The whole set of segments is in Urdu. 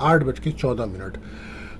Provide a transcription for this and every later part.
8:14।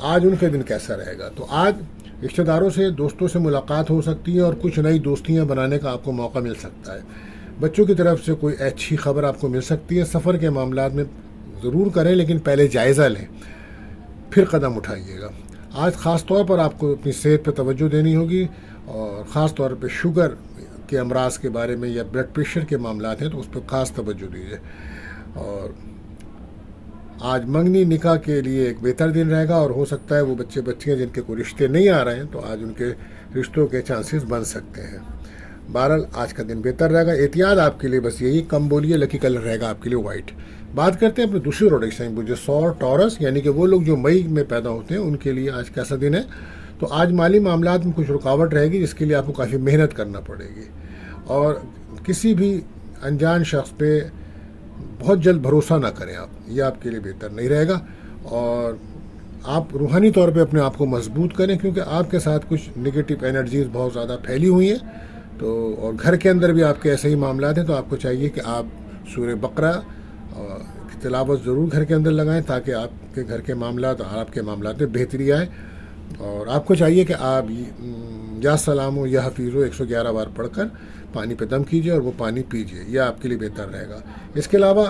آج ان کا دن کیسا رہے گا. تو آج رشتہ داروں سے دوستوں سے ملاقات ہو سکتی ہے اور کچھ نئی دوستیاں بنانے کا آپ کو موقع مل سکتا ہے. بچوں کی طرف سے کوئی اچھی خبر آپ کو مل سکتی ہے. سفر کے معاملات میں ضرور کریں لیکن پہلے جائزہ لیں پھر قدم اٹھائیے گا. آج خاص طور پر آپ کو اپنی صحت پہ توجہ دینی ہوگی اور خاص طور پہ شوگر کے امراض کے بارے میں یا بلڈ پریشر کے معاملات ہیں تو اس پہ خاص توجہ دیجیے. اور آج منگنی نکاح کے لیے ایک بہتر دن رہے گا اور ہو سکتا ہے وہ بچیاں جن کے کوئی رشتے نہیں آ رہے ہیں تو آج ان کے رشتوں کے چانسز بن سکتے ہیں. بہرحال آج کا دن بہتر رہے گا. احتیاط آپ کے لیے بس یہی کم بولیے. لکی کلر رہے گا آپ کے لیے وائٹ. بات کرتے ہیں اپنے دوسری روڈ سائن جو سور ٹورس یعنی کہ وہ لوگ جو مئی میں پیدا ہوتے ہیں ان کے لیے آج کیسا دن ہے. تو آج مالی معاملات میں کچھ رکاوٹ رہے گی جس کے لیے آپ کو کافی محنت کرنا پڑے گی اور کسی بھی انجان شخص پہ بہت جلد بھروسہ نہ کریں آپ. یہ آپ کے لیے بہتر نہیں رہے گا. اور آپ روحانی طور پہ اپنے آپ کو مضبوط کریں کیونکہ آپ کے ساتھ کچھ نگیٹو انرجیز بہت زیادہ پھیلی ہوئی ہیں. تو اور گھر کے اندر بھی آپ کے ایسے ہی معاملات ہیں تو آپ کو چاہیے کہ آپ سورہ بقرہ کی تلاوت ضرور گھر کے اندر لگائیں تاکہ آپ کے گھر کے معاملات اور آپ کے معاملات میں بہتری آئے. اور آپ کو چاہیے کہ آپ یا سلام و یا حفیظ و 111 بار پڑھ کر پانی پہ دم کیجیے اور وہ پانی پیجیے. یہ آپ کے لیے بہتر رہے گا. اس کے علاوہ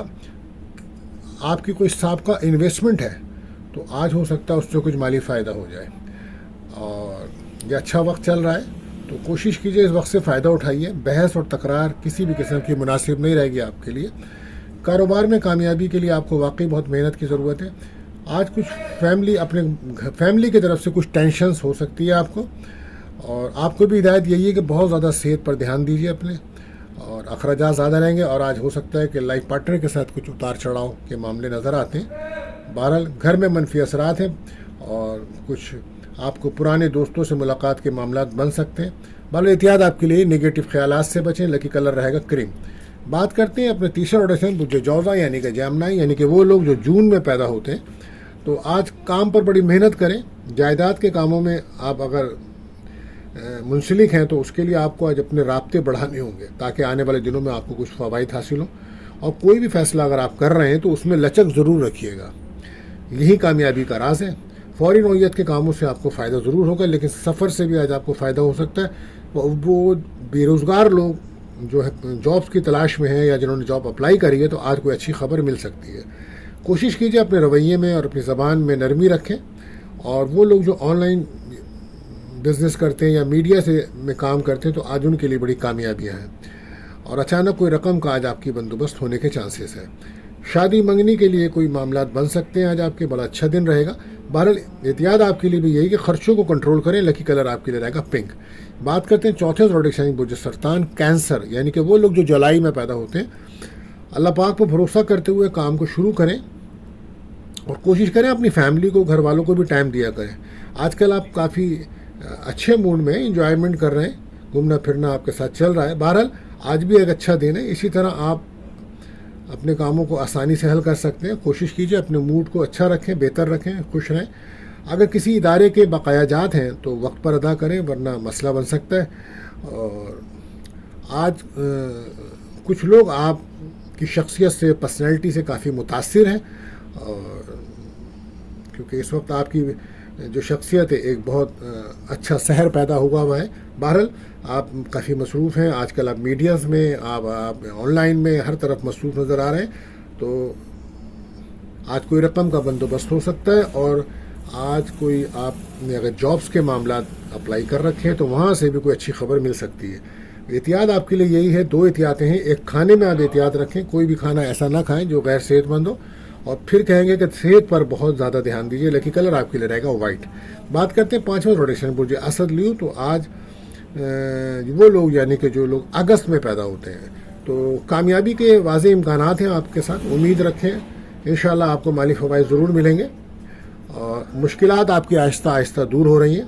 آپ کی کوئی سابقہ انویسٹمنٹ ہے تو آج ہو سکتا ہے اس سے کچھ مالی فائدہ ہو جائے. اور یہ اچھا وقت چل رہا ہے تو کوشش کیجیے اس وقت سے فائدہ اٹھائیے. بحث اور تکرار کسی بھی قسم کی مناسب نہیں رہے گی آپ کے لیے. کاروبار میں کامیابی کے لیے آپ کو واقعی بہت محنت کی ضرورت ہے. آج کچھ فیملی کی طرف سے کچھ ٹینشنز ہو سکتی ہے آپ کو. اور آپ کو بھی ہدایت یہی ہے کہ بہت زیادہ صحت پر دھیان دیجیے اپنے. اور اخراجات زیادہ رہیں گے اور آج ہو سکتا ہے کہ لائف پارٹنر کے ساتھ کچھ اتار چڑھاؤ کے معاملے نظر آتے ہیں. بہرحال گھر میں منفی اثرات ہیں اور کچھ آپ کو پرانے دوستوں سے ملاقات کے معاملات بن سکتے ہیں. بہرحال احتیاط آپ کے لیے نگیٹو خیالات سے بچیں. لکی کلر رہے گا کریم. بات کرتے ہیں اپنے تیسرے آڈیشن جو جوزا یعنی کہ جیمنائی یعنی کہ وہ لوگ جو جون میں پیدا ہوتے ہیں. تو آج کام پر بڑی محنت کریں. جائیداد کے کاموں میں آپ اگر منسلک ہیں تو اس کے لیے آپ کو آج اپنے رابطے بڑھانے ہوں گے تاکہ آنے والے دنوں میں آپ کو کچھ فوائد حاصل ہوں. اور کوئی بھی فیصلہ اگر آپ کر رہے ہیں تو اس میں لچک ضرور رکھیے گا. یہی کامیابی کا راز ہے. فوری نوعیت کے کاموں سے آپ کو فائدہ ضرور ہوگا لیکن سفر سے بھی آج آپ کو فائدہ ہو سکتا ہے. وہ بے روزگار لوگ جو ہے جابس کی تلاش میں ہیں یا جنہوں نے جاب اپلائی کری ہے تو آج کوئی اچھی خبر مل سکتی ہے. کوشش کیجیے اپنے رویے میں اور اپنی زبان میں نرمی رکھیں. اور وہ لوگ جو آن لائن بزنس کرتے ہیں یا میڈیا میں کام کرتے ہیں تو آج ان کے لیے بڑی کامیابیاں ہیں. اور اچانک کوئی رقم کا آج آپ کی بندوبست ہونے کے چانسز ہیں. شادی منگنی کے لیے کوئی معاملات بن سکتے ہیں. آج آپ کے بڑا اچھا دن رہے گا. بہرحال احتیاط آپ کے لیے بھی یہی کہ خرچوں کو کنٹرول کریں. لکی کلر آپ کے لیے رہے گا پنک. بات کرتے ہیں چوتھے زوڈک سائن برج سرطان کینسر یعنی کہ وہ لوگ جو جولائی میں پیدا ہوتے ہیں. اللہ پاک پر بھروسہ کرتے ہوئے کام کو شروع کریں اور کوشش کریں اپنی فیملی کو گھر والوں کو بھی ٹائم دیا کریں. آج کل آپ کافی اچھے موڈ میں انجوائمنٹ کر رہے ہیں. گھومنا پھرنا آپ کے ساتھ چل رہا ہے. بہرحال آج بھی ایک اچھا دن ہے. اسی طرح آپ اپنے کاموں کو آسانی سے حل کر سکتے ہیں. کوشش کیجیے اپنے موڈ کو اچھا رکھیں, بہتر رکھیں, خوش رہیں. اگر کسی ادارے کے بقایا جات ہیں تو وقت پر ادا کریں ورنہ مسئلہ بن سکتا ہے. اور آج کچھ لوگ آپ کی شخصیت سے پرسنالٹی سے کافی متاثر ہیں اور کیونکہ اس وقت آپ کی جو شخصیت ہے ایک بہت اچھا سحر پیدا ہوا ہے. بہرحال آپ کافی مصروف ہیں. آج کل آپ میڈیاز میں آپ آن لائن میں ہر طرف مصروف نظر آ رہے ہیں. تو آج کوئی رقم کا بندوبست ہو سکتا ہے اور آج کوئی آپ نے اگر جابس کے معاملات اپلائی کر رکھے ہیں تو وہاں سے بھی کوئی اچھی خبر مل سکتی ہے. احتیاط آپ کے لیے یہی ہے. 2 احتیاطیں ہیں. ایک کھانے میں آپ احتیاط رکھیں. کوئی بھی کھانا ایسا نہ کھائیں جو غیر صحت مند ہو. اور پھر کہیں گے کہ صحت پر بہت زیادہ دھیان دیجیے. لکی کلر آپ کے لیے رہے گا وائٹ. بات کرتے ہیں 5واں روٹیشن برج اسد لیو. تو آج وہ لوگ یعنی کہ جو لوگ اگست میں پیدا ہوتے ہیں تو کامیابی کے واضح امکانات ہیں آپ کے ساتھ. امید رکھیں انشاءاللہ آپ کو مالی فوائد ضرور ملیں گے. اور مشکلات آپ کی آہستہ آہستہ دور ہو رہی ہیں.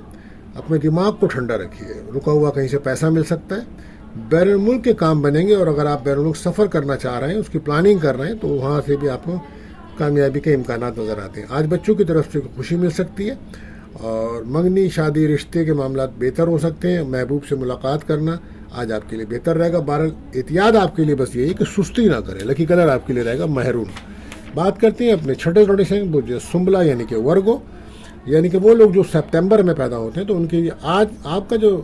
اپنے دماغ کو ٹھنڈا رکھیے. رکا ہوا کہیں سے پیسہ مل سکتا ہے. بیرون ملک کے کام بنیں گے اور اگر آپ بیرون ملک سفر کرنا چاہ رہے ہیں اس کی پلاننگ کر رہے ہیں تو وہاں سے بھی آپ کو کامیابی کے امکانات نظر آتے ہیں. آج بچوں کی طرف سے خوشی مل سکتی ہے اور منگنی شادی رشتے کے معاملات بہتر ہو سکتے ہیں. محبوب سے ملاقات کرنا آج آپ کے لیے بہتر رہے گا. بہرحال احتیاط آپ کے لیے بس یہی کہ سستی نہ کریں. لکی کلر آپ کے لیے رہے گا مہرون. بات کرتے ہیں اپنے چھٹے روٹیشن برج سنبلا یعنی کہ ورگو. یعنی کہ وہ لوگ جو سپتمبر میں پیدا ہوتے ہیں تو ان کے لیے آج آپ کا جو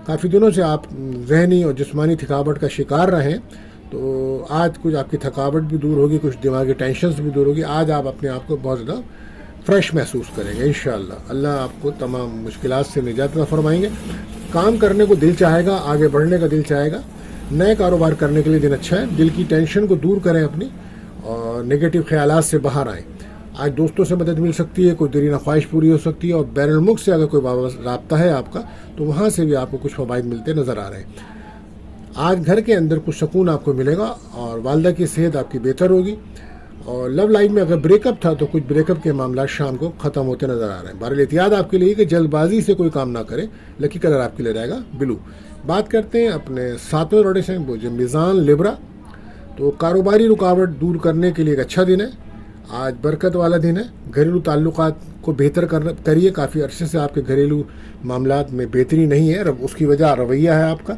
کافی دنوں سے آپ ذہنی اور جسمانی تھکاوٹ کا شکار رہیں تو آج کچھ آپ کی تھکاوٹ بھی دور ہوگی, کچھ دماغی ٹینشنز بھی دور ہوگی. آج آپ اپنے آپ کو بہت زیادہ فریش محسوس کریں گے انشاءاللہ. اللہ آپ کو تمام مشکلات سے نجات عطا فرمائیں گے. کام کرنے کو دل چاہے گا, آگے بڑھنے کا دل چاہے گا, نئے کاروبار کرنے کے لیے دن اچھا ہے. دل کی ٹینشن کو دور کریں اپنی اور نگیٹو خیالات سے باہر آئیں. آج دوستوں سے مدد مل سکتی ہے, کوئی دیرینہ خواہش پوری ہو سکتی ہے, اور بین الملک سے اگر کوئی رابطہ ہے آپ کا تو وہاں سے بھی آپ کو کچھ فوائد ملتے نظر آ رہے ہیں. آج گھر کے اندر کچھ سکون آپ کو ملے گا اور والدہ کی صحت آپ کی بہتر ہوگی. اور لو لائف میں اگر بریک اپ تھا تو کچھ بریک اپ کے معاملات شام کو ختم ہوتے نظر آ رہے ہیں. بہرحال احتیاط آپ کے لیے کہ جلد بازی سے کوئی کام نہ کرے. لکی کلر آپ کے لیے رہے گا بلو. بات کرتے ہیں اپنے ساتویں روڈے سے میزان لیبرا. تو کاروباری رکاوٹ دور کرنے کے لیے ایک اچھا دن ہے. آج برکت والا دن ہے. گھریلو تعلقات کو بہتر کریے. کافی عرصے سے آپ کے گھریلو معاملات میں بہتری نہیں ہے, اس کی وجہ رویہ ہے آپ کا.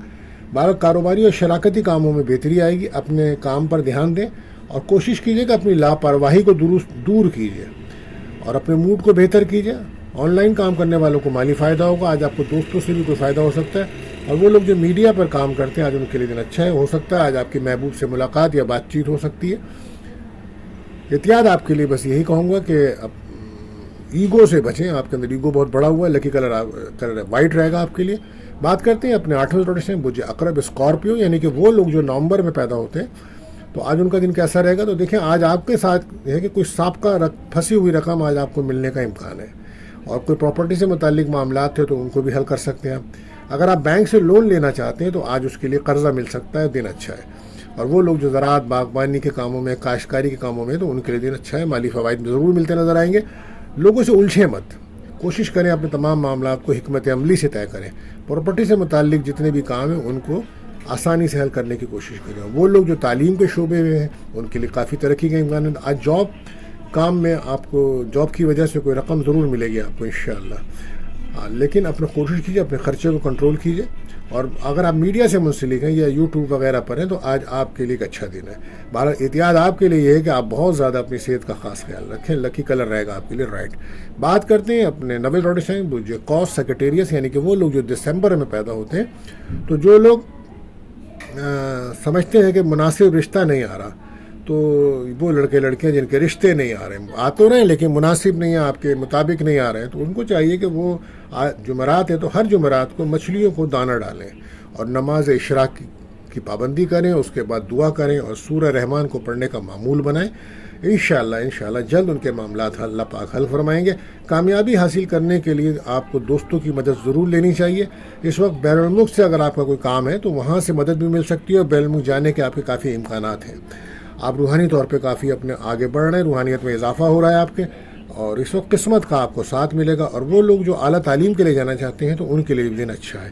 بہرحال کاروباری اور شراکتی کاموں میں بہتری آئے گی. اپنے کام پر دھیان دیں اور کوشش کیجیے کہ اپنی لاپرواہی کو دور کیجیے اور اپنے موڈ کو بہتر کیجیے. آن لائن کام کرنے والوں کو مالی فائدہ ہوگا. آج آپ کو دوستوں سے بھی کوئی فائدہ ہو سکتا ہے. اور وہ لوگ جو میڈیا پر کام کرتے ہیں آج ان کے لیے دن اچھا ہے. ہو سکتا ہے آج آپ کی محبوب سے ملاقات یا بات چیت ہو سکتی ہے. احتیاط آپ کے لیے بس یہی کہوں گا کہ ایگو سے بچیں. آپ کے اندر ایگو بہت بڑا ہوا ہے. لکی کلر وائٹ رہے گا آپ کے لیے. بات کرتے ہیں اپنے 8ویں روڈے سے بجے عقرب اسکارپیو, یعنی کہ وہ لوگ جو نومبر میں پیدا ہوتے ہیں تو آج ان کا دن کیسا رہے گا. تو دیکھیں آج آپ کے ساتھ یہ ہے کہ کوئی سابقہ پھنسی ہوئی رقم آج آپ کو ملنے کا امکان ہے, اور کوئی پراپرٹی سے متعلق معاملات تھے تو ان کو بھی حل کر سکتے ہیں. اگر آپ بینک سے لون لینا چاہتے ہیں تو آج اس کے لیے قرضہ مل سکتا ہے. دن اچھا ہے. اور وہ لوگ جو زراعت باغبانی کے کاموں میں, کاشتکاری کے کاموں میں, تو ان کے لیے دن اچھا ہے. مالی فوائد ضرور ملتے نظر آئیں گے. لوگوں سے الجھیں مت. کوشش کریں اپنے تمام معاملات کو حکمت عملی سے طے کریں. پراپرٹی سے متعلق جتنے بھی کام ہیں ان کو آسانی سے حل کرنے کی کوشش کریں. وہ لوگ جو تعلیم کے شعبے میں ہیں ان کے لیے کافی ترقی کا امکان ہے. آج جاب کام میں آپ کو جاب کی وجہ سے کوئی رقم ضرور ملے گی آپ کو انشاءاللہ. لیکن اپنے کوشش کیجیے, اپنے خرچے کو کنٹرول کیجیے. اور اگر آپ میڈیا سے منسلک ہیں یا یوٹیوب وغیرہ پر ہیں تو آج آپ کے لیے ایک اچھا دن ہے. بہرحال احتیاط آپ کے لیے یہ ہے کہ آپ بہت زیادہ اپنی صحت کا خاص خیال رکھیں. لکی کلر رہے گا آپ کے لیے رائٹ. بات کرتے ہیں اپنے 90 روڈے سے جو کاس سیکریٹریس, یعنی کہ وہ لوگ جو دسمبر میں پیدا ہوتے ہیں. تو جو لوگ سمجھتے ہیں کہ مناسب رشتہ نہیں آ رہا, تو وہ لڑکے لڑکیاں جن کے رشتے نہیں آ رہے ہیں, آ تو رہے ہیں لیکن مناسب نہیں ہیں, آپ کے مطابق نہیں آ رہے ہیں, تو ان کو چاہیے کہ وہ جمعرات ہے تو ہر جمعرات کو مچھلیوں کو دانہ ڈالیں اور نماز اشراق کی پابندی کریں. اس کے بعد دعا کریں اور سورہ رحمان کو پڑھنے کا معمول بنائیں. انشاءاللہ جلد ان کے معاملات اللہ پاک حل فرمائیں گے. کامیابی حاصل کرنے کے لیے آپ کو دوستوں کی مدد ضرور لینی چاہیے. اس وقت بین الملک سے اگر آپ کا کوئی کام ہے تو وہاں سے مدد بھی مل سکتی ہے, اور بین الملک جانے کے آپ کے کافی امکانات ہیں. آپ روحانی طور پہ کافی اپنے آگے بڑھ رہے ہیں, روحانیت میں اضافہ ہو رہا ہے آپ کے, اور اس وقت قسمت کا آپ کو ساتھ ملے گا. اور وہ لوگ جو اعلیٰ تعلیم کے لیے جانا چاہتے ہیں تو ان کے لیے بھی دن اچھا ہے.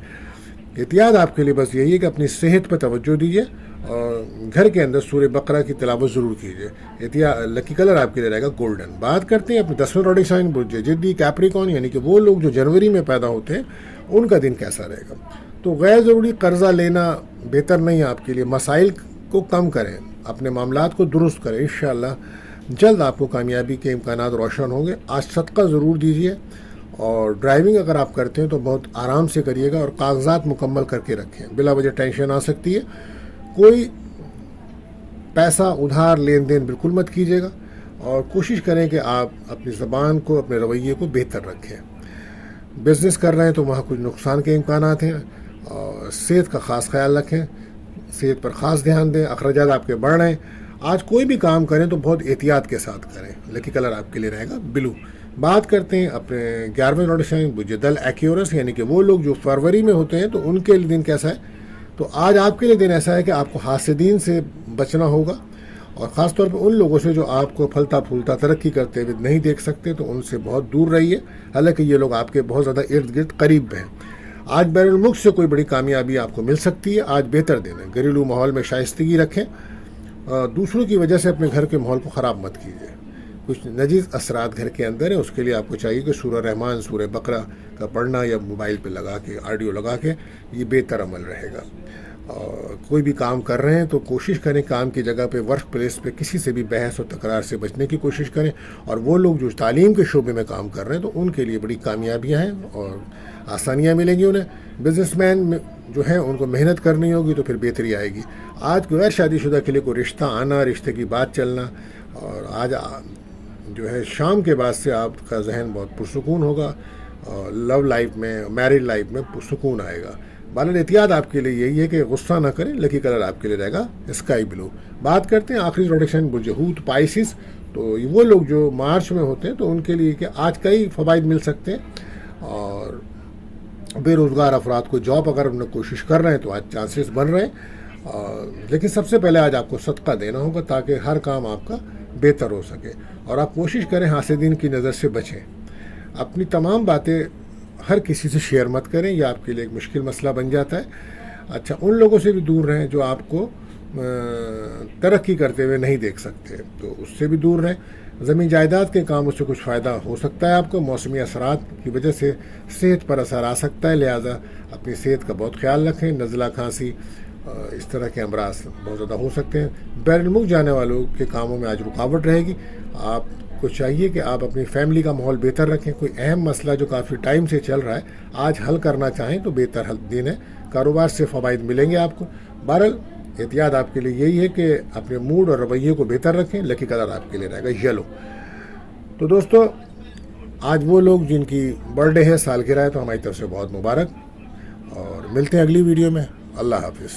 احتیاط آپ کے لیے بس یہی ہے کہ اپنی صحت پہ توجہ دیجیے اور گھر کے اندر سورہ بقرہ کی تلاوت ضرور کیجیے. لکی کلر آپ کے لیے رہے گا گولڈن. بات کرتے ہیں اپنے 10ویں روڈی سائن برج جدی کیپریکون, یعنی کہ وہ لوگ جو جنوری میں پیدا ہوتے ہیں ان کا دن کیسا رہے گا. تو غیر ضروری قرضہ لینا بہتر نہیں ہے آپ کے لیے. مسائل کو کم کریں, اپنے معاملات کو درست کریں. انشاءاللہ جلد آپ کو کامیابی کے امکانات روشن ہوں گے. آج صدقہ ضرور دیجیے, اور ڈرائیونگ اگر آپ کرتے ہیں تو بہت آرام سے کریے گا اور کاغذات مکمل کر کے رکھیں. بلا وجہ ٹینشن آ سکتی ہے. کوئی پیسہ ادھار لین دین بالکل مت کیجیے گا, اور کوشش کریں کہ آپ اپنی زبان کو, اپنے رویے کو بہتر رکھیں. بزنس کر رہے ہیں تو وہاں کچھ نقصان کے امکانات ہیں, اور صحت کا خاص خیال رکھیں, صحت پر خاص دھیان دیں. اخراجات آپ کے بڑھ رہے ہیں. آج کوئی بھی کام کریں تو بہت احتیاط کے ساتھ کریں. لکی کلر آپ کے لیے رہے گا بلو. بات کرتے ہیں اپنے 11ویں روڈ سے بجدل ایکیورس, یعنی کہ وہ لوگ جو فروری میں ہوتے ہیں تو ان کے دن کیسا ہے. تو آج آپ کے لیے دن ایسا ہے کہ آپ کو حاسدین سے بچنا ہوگا, اور خاص طور پہ ان لوگوں سے جو آپ کو پھلتا پھولتا ترقی کرتے ہوئے نہیں دیکھ سکتے, تو ان سے بہت دور رہیے. حالانکہ یہ لوگ آپ کے بہت زیادہ ارد گرد قریب ہیں. آج بین الملک سے کوئی بڑی کامیابی آپ کو مل سکتی ہے. آج بہتر دن ہے. گھریلو ماحول میں شائستگی رکھیں, دوسروں کی وجہ سے اپنے گھر کے ماحول کو خراب مت کیجیے. کچھ نجیز اثرات گھر کے اندر ہیں, اس کے لیے آپ کو چاہیے کہ سورہ رحمان, سورہ بقرہ کا پڑھنا یا موبائل پہ لگا کے, آڈیو لگا کے, یہ بہتر عمل رہے گا. کوئی بھی کام کر رہے ہیں تو کوشش کریں کام کی جگہ پہ ورک پلیس پہ کسی سے بھی بحث و تکرار سے بچنے کی کوشش کریں. اور وہ لوگ جو تعلیم کے شعبے میں کام کر رہے ہیں تو ان کے لیے بڑی کامیابیاں ہیں اور آسانیاں ملیں گی انہیں. بزنس مین جو ہیں ان کو محنت کرنی ہوگی تو پھر بہتری آئے گی. آج غیر شادی شدہ کے لیے کوئی رشتہ آنا, رشتے کی بات چلنا, اور آج جو ہے شام کے بعد سے آپ کا ذہن بہت پرسکون ہوگا, اور لو لائف میں, میرڈ لائف میں پرسکون آئے گا. بہرحال احتیاط آپ کے لیے یہی ہے کہ غصہ نہ کریں. لکی کلر آپ کے لیے رہے گا اسکائی بلو. بات کرتے ہیں آخری پروڈکشن برج پائسس. تو وہ لوگ جو مارچ میں ہوتے ہیں تو ان کے لیے کہ آج کئی فوائد مل سکتے ہیں, اور بے روزگار افراد کو جاب اگر ہم کوشش کر رہے ہیں تو آج چانسز بن رہے ہیں. لیکن سب سے پہلے آج آپ کو صدقہ دینا ہوگا تاکہ ہر کام آپ کا بہتر ہو سکے. اور آپ کوشش کریں حاسدین کی نظر سے بچیں. اپنی تمام باتیں ہر کسی سے شیئر مت کریں, یہ آپ کے لیے ایک مشکل مسئلہ بن جاتا ہے. اچھا, ان لوگوں سے بھی دور رہیں جو آپ کو ترقی کرتے ہوئے نہیں دیکھ سکتے, تو اس سے بھی دور رہیں. زمین جائیداد کے کاموں سے کچھ فائدہ ہو سکتا ہے آپ کو. موسمی اثرات کی وجہ سے صحت پر اثر آ سکتا ہے, لہٰذا اپنی صحت کا بہت خیال رکھیں. نزلہ کھانسی اس طرح کے امراض بہت زیادہ ہو سکتے ہیں. بیرون ملک جانے والوں کے کاموں میں آج رکاوٹ رہے گی. آپ کو چاہیے کہ آپ اپنی فیملی کا ماحول بہتر رکھیں. کوئی اہم مسئلہ جو کافی ٹائم سے چل رہا ہے آج حل کرنا چاہیں تو بہتر حل دیں. کاروبار سے فوائد ملیں گے آپ کو. بہرحال احتیاط آپ کے لیے یہی ہے کہ اپنے موڈ اور رویے کو بہتر رکھیں. لکی کلر آپ کے لیے رہے گا یلو. تو دوستو, آج وہ لوگ جن کی برتھ ڈے ہے, سالگرہ ہے, تو ہماری طرف سے بہت مبارک, اور ملتے ہیں اگلی ویڈیو میں. اللہ حافظ.